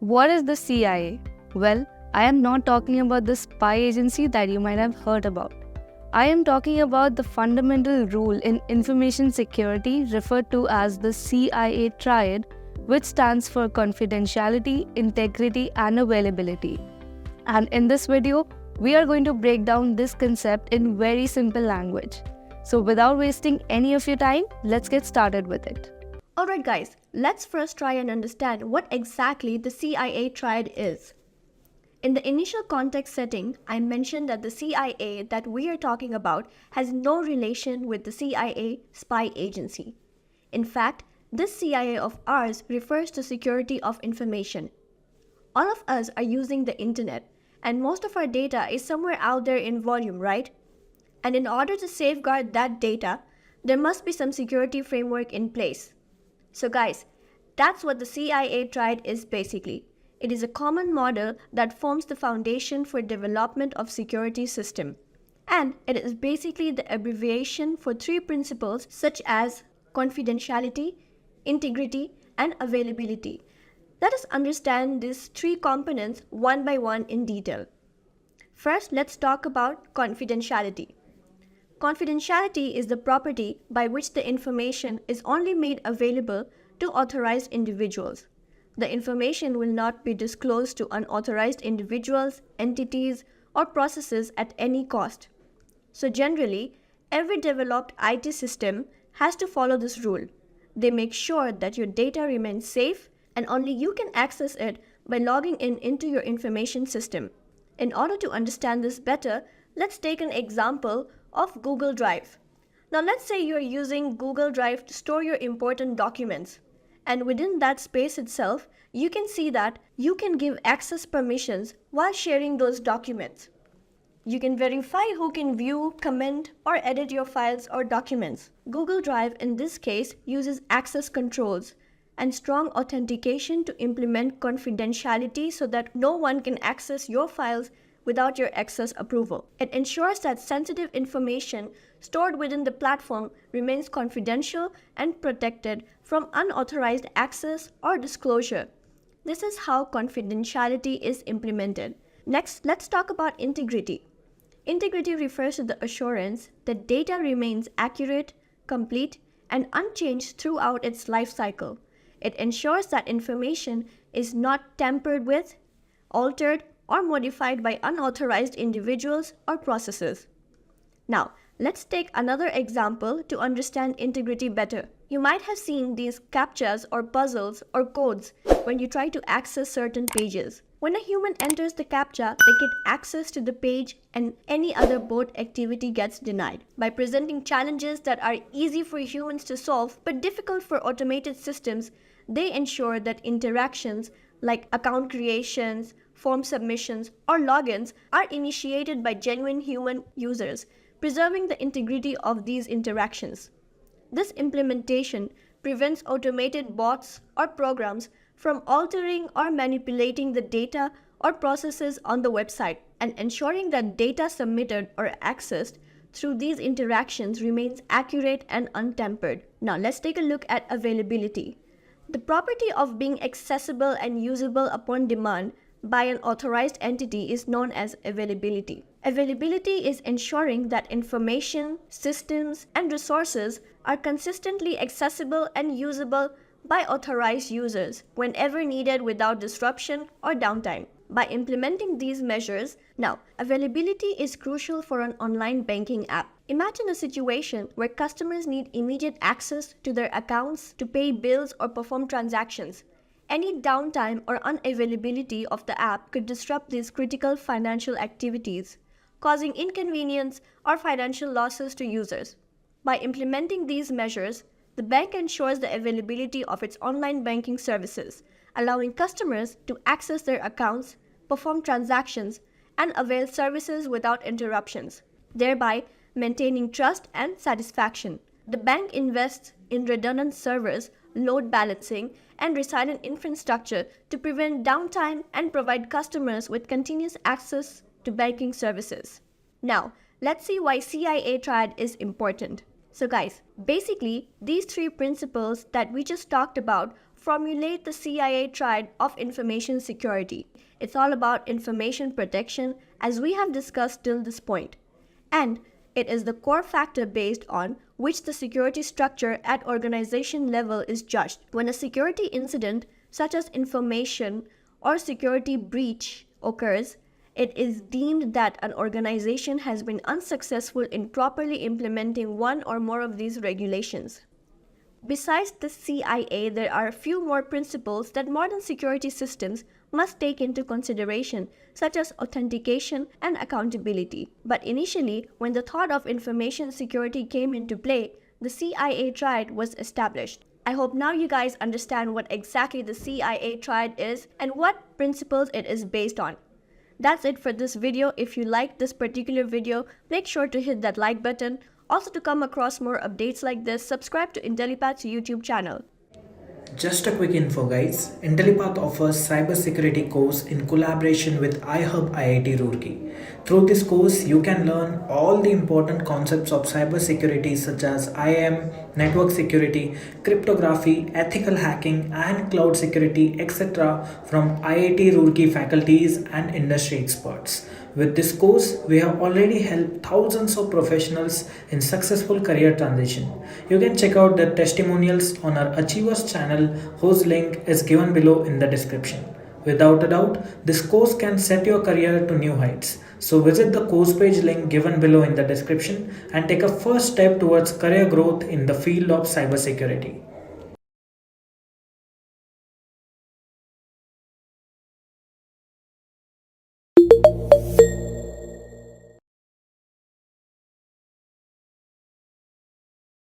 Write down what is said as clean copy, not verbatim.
What is the CIA? Well, I am not talking about the spy agency that you might have heard about. I am talking about the fundamental rule in information security referred to as the CIA Triad, which stands for confidentiality, integrity, and availability. And in this video, we are going to break down this concept in very simple language. So without wasting any of your time, let's get started with it. Alright guys, let's first try and understand what exactly the CIA Triad is. In the initial context setting, I mentioned that the CIA that we are talking about has no relation with the CIA spy agency. In fact, this CIA of ours refers to security of information. All of us are using the internet, and most of our data is somewhere out there in volume, right? And in order to safeguard that data, there must be some security framework in place. So guys, that's what the CIA Triad is basically. It is a common model that forms the foundation for development of security system. And it is basically the abbreviation for three principles such as confidentiality, integrity, and availability. Let us understand these three components one by one in detail. First, let's talk about confidentiality. Confidentiality is the property by which the information is only made available to authorized individuals. The information will not be disclosed to unauthorized individuals, entities, or processes at any cost. So generally, every developed IT system has to follow this rule. They make sure that your data remains safe and only you can access it by logging into your information system. In order to understand this better, let's take an example of Google Drive. Now let's say you're using Google Drive to store your important documents. And within that space itself, you can see that you can give access permissions while sharing those documents. You can verify who can view, comment, or edit your files or documents. Google Drive in this case uses access controls and strong authentication to implement confidentiality so that no one can access your files without your access approval. It ensures that sensitive information stored within the platform remains confidential and protected from unauthorized access or disclosure. This is how confidentiality is implemented. Next, let's talk about integrity. Integrity refers to the assurance that data remains accurate, complete, and unchanged throughout its life cycle. It ensures that information is not tampered with, altered, or modified by unauthorized individuals or processes. Now, let's take another example to understand integrity better. You might have seen these CAPTCHAs or puzzles or codes when you try to access certain pages. When a human enters the CAPTCHA, they get access to the page and any other bot activity gets denied. By presenting challenges that are easy for humans to solve but difficult for automated systems, they ensure that interactions like account creations, form submissions, or logins are initiated by genuine human users, preserving the integrity of these interactions. This implementation prevents automated bots or programs from altering or manipulating the data or processes on the website and ensuring that data submitted or accessed through these interactions remains accurate and untampered. Now let's take a look at availability. The property of being accessible and usable upon demand by an authorized entity is known as availability. Availability is ensuring that information, systems, and resources are consistently accessible and usable by authorized users whenever needed without disruption or downtime. By implementing these measures, now, availability is crucial for an online banking app. Imagine a situation where customers need immediate access to their accounts to pay bills or perform transactions. Any downtime or unavailability of the app could disrupt these critical financial activities, causing inconvenience or financial losses to users. By implementing these measures, the bank ensures the availability of its online banking services, allowing customers to access their accounts, perform transactions, and avail services without interruptions, thereby maintaining trust and satisfaction. The bank invests in redundant servers, load balancing, and resilient infrastructure to prevent downtime and provide customers with continuous access to banking services. Now, let's see why CIA Triad is important. So guys, basically, these three principles that we just talked about formulate the CIA Triad of information security. It's all about information protection, as we have discussed till this point. And it is the core factor based on which the security structure at organization level is judged. When a security incident, such as information or security breach, occurs, it is deemed that an organization has been unsuccessful in properly implementing one or more of these regulations. Besides the CIA, there are a few more principles that modern security systems must take into consideration, such as authentication and accountability. But initially, when the thought of information security came into play, the CIA Triad was established. I hope now you guys understand what exactly the CIA Triad is and what principles it is based on. That's it for this video. If you liked this particular video, make sure to hit that like button. Also, to come across more updates like this, subscribe to Intellipaat's YouTube channel. Just a quick info guys, Intellipaat offers cybersecurity course in collaboration with iHub IIT Roorkee. Through this course, you can learn all the important concepts of cybersecurity such as IAM, network security, cryptography, ethical hacking and cloud security, etc. from IIT Roorkee faculties and industry experts. With this course, we have already helped thousands of professionals in successful career transition. You can check out the testimonials on our Achievers channel, whose link is given below in the description. Without a doubt, this course can set your career to new heights. So visit the course page link given below in the description and take a first step towards career growth in the field of cybersecurity.